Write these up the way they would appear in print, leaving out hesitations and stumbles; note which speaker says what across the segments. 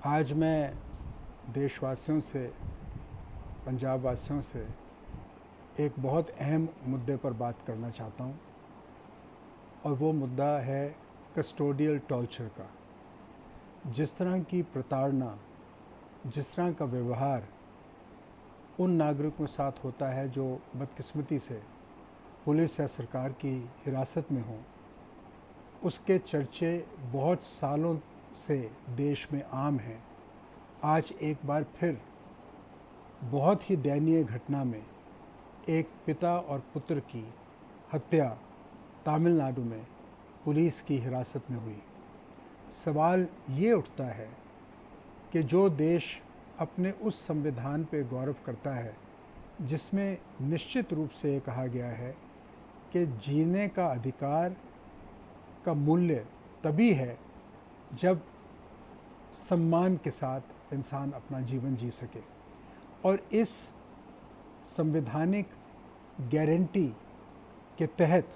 Speaker 1: आज मैं देशवासियों से, पंजाब वासियों से एक बहुत अहम मुद्दे पर बात करना चाहता हूँ और वो मुद्दा है कस्टोडियल टॉर्चर का। जिस तरह की प्रताड़ना, जिस तरह का व्यवहार उन नागरिकों के साथ होता है जो बदकिस्मती से पुलिस या सरकार की हिरासत में हों, उसके चर्चे बहुत सालों से देश में आम हैं। आज एक बार फिर बहुत ही दयनीय घटना में एक पिता और पुत्र की हत्या तमिलनाडु में पुलिस की हिरासत में हुई। सवाल ये उठता है कि जो देश अपने उस संविधान पे गौरव करता है जिसमें निश्चित रूप से ये कहा गया है कि जीने का अधिकार का मूल्य तभी है जब सम्मान के साथ इंसान अपना जीवन जी सके, और इस संवैधानिक गारंटी के तहत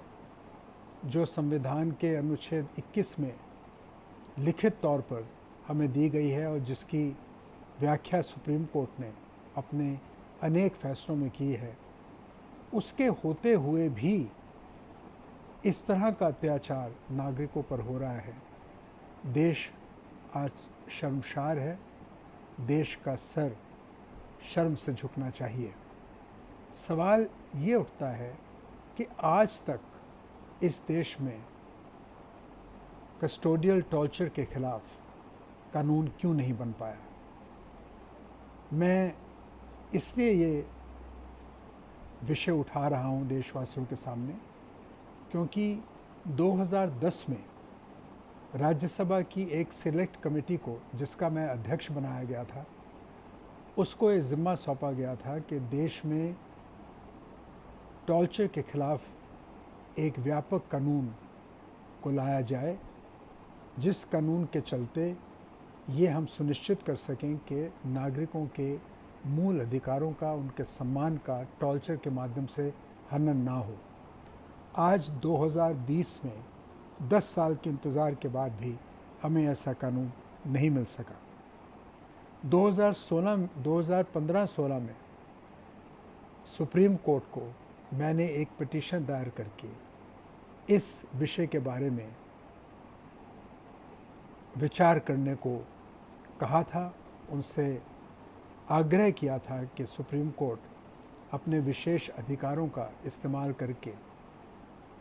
Speaker 1: जो संविधान के अनुच्छेद 21 में लिखित तौर पर हमें दी गई है और जिसकी व्याख्या सुप्रीम कोर्ट ने अपने अनेक फैसलों में की है, उसके होते हुए भी इस तरह का अत्याचार नागरिकों पर हो रहा है। देश आज शर्मसार है। देश का सर शर्म से झुकना चाहिए। सवाल ये उठता है कि आज तक इस देश में कस्टोडियल टॉर्चर के खिलाफ कानून क्यों नहीं बन पाया। मैं इसलिए ये विषय उठा रहा हूँ देशवासियों के सामने क्योंकि 2010 में राज्यसभा की एक सिलेक्ट कमेटी को, जिसका मैं अध्यक्ष बनाया गया था, उसको ये ज़िम्मा सौंपा गया था कि देश में टॉर्चर के खिलाफ एक व्यापक कानून को लाया जाए, जिस कानून के चलते ये हम सुनिश्चित कर सकें कि नागरिकों के मूल अधिकारों का, उनके सम्मान का टॉर्चर के माध्यम से हनन ना हो। आज 2020 में 10 साल के इंतज़ार के बाद भी हमें ऐसा कानून नहीं मिल सका। 2015-16 में सुप्रीम कोर्ट को मैंने एक पिटीशन दायर करके इस विषय के बारे में विचार करने को कहा था। उनसे आग्रह किया था कि सुप्रीम कोर्ट अपने विशेष अधिकारों का इस्तेमाल करके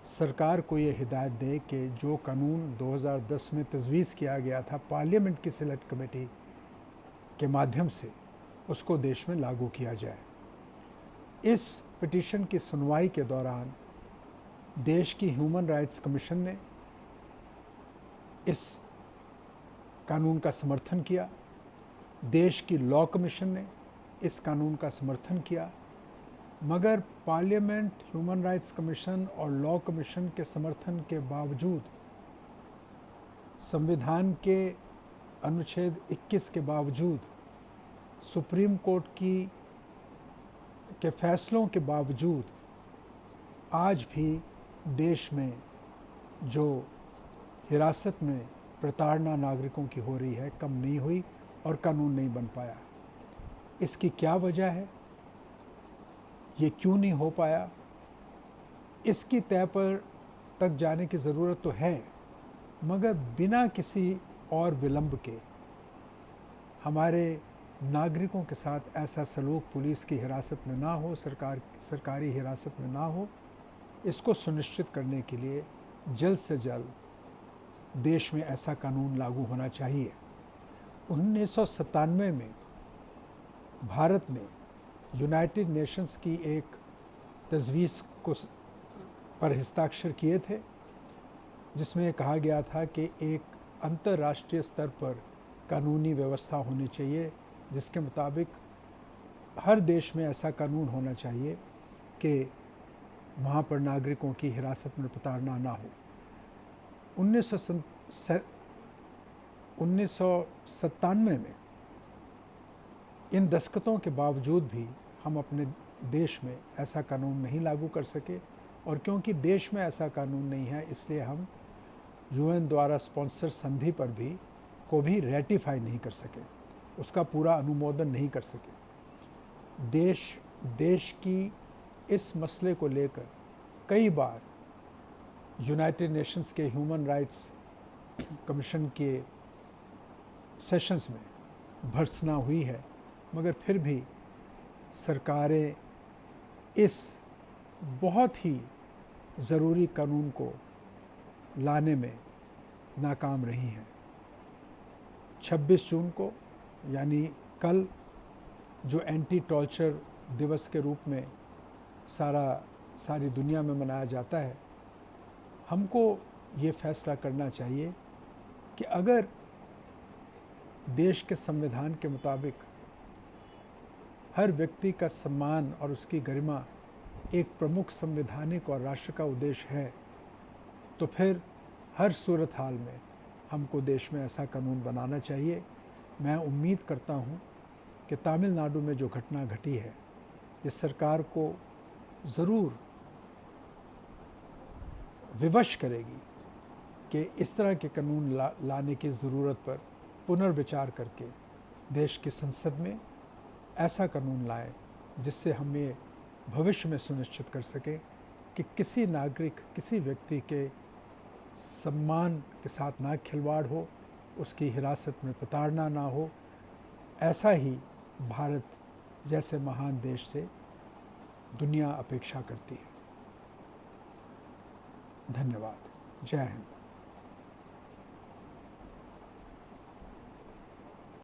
Speaker 1: सरकार को ये हिदायत दे कि जो कानून 2010 में तजवीज़ किया गया था पार्लियामेंट की सिलेक्ट कमेटी के माध्यम से, उसको देश में लागू किया जाए। इस पिटीशन की सुनवाई के दौरान देश की ह्यूमन राइट्स कमीशन ने इस कानून का समर्थन किया, देश की लॉ कमीशन ने इस कानून का समर्थन किया, मगर पार्लियामेंट, ह्यूमन राइट्स कमीशन और लॉ कमीशन के समर्थन के बावजूद, संविधान के अनुच्छेद 21 के बावजूद, सुप्रीम कोर्ट के फैसलों के बावजूद आज भी देश में जो हिरासत में प्रताड़ना नागरिकों की हो रही है कम नहीं हुई और कानून नहीं बन पाया। इसकी क्या वजह है? ये क्यों नहीं हो पाया? इसकी तय पर तक जाने की ज़रूरत तो है, मगर बिना किसी और विलंब के हमारे नागरिकों के साथ ऐसा सलूक पुलिस की हिरासत में ना हो, सरकारी हिरासत में ना हो, इसको सुनिश्चित करने के लिए जल्द से जल्द देश में ऐसा कानून लागू होना चाहिए। 1997 में भारत ने यूनाइटेड नेशंस की एक तजवीज़ पर हस्ताक्षर किए थे, जिसमें कहा गया था कि एक अंतर्राष्ट्रीय स्तर पर कानूनी व्यवस्था होनी चाहिए, जिसके मुताबिक हर देश में ऐसा कानून होना चाहिए कि वहाँ पर नागरिकों की हिरासत में प्रताड़ना ना हो। 1997 में इन दस्तखतों के बावजूद भी हम अपने देश में ऐसा कानून नहीं लागू कर सके, और क्योंकि देश में ऐसा कानून नहीं है, इसलिए हम यूएन द्वारा स्पॉन्सर संधि पर भी को भी रेटिफाई नहीं कर सके। उसका पूरा अनुमोदन नहीं कर सके। देश की इस मसले को लेकर कई बार यूनाइटेड नेशंस के ह्यूमन राइट्स कमीशन के सेशंस में भर्त्सना हुई है, मगर फिर भी सरकारें इस बहुत ही ज़रूरी कानून को लाने में नाकाम रही हैं। 26 जून को यानी कल, जो एंटी टॉर्चर दिवस के रूप में सारी दुनिया में मनाया जाता है, हमको ये फैसला करना चाहिए कि अगर देश के संविधान के मुताबिक हर व्यक्ति का सम्मान और उसकी गरिमा एक प्रमुख संवैधानिक और राष्ट्र का उद्देश्य है, तो फिर हर सूरत हाल में हमको देश में ऐसा कानून बनाना चाहिए। मैं उम्मीद करता हूँ कि तमिलनाडु में जो घटना घटी है, ये सरकार को ज़रूर विवश करेगी कि इस तरह के कानून लाने की ज़रूरत पर पुनर्विचार करके देश की संसद में ऐसा कानून लाएं जिससे हम ये भविष्य में सुनिश्चित कर सकें कि किसी नागरिक, किसी व्यक्ति के सम्मान के साथ ना खिलवाड़ हो, उसकी हिरासत में प्रताड़ना ना हो। ऐसा ही भारत जैसे महान देश से दुनिया अपेक्षा करती है। धन्यवाद। जय हिंद।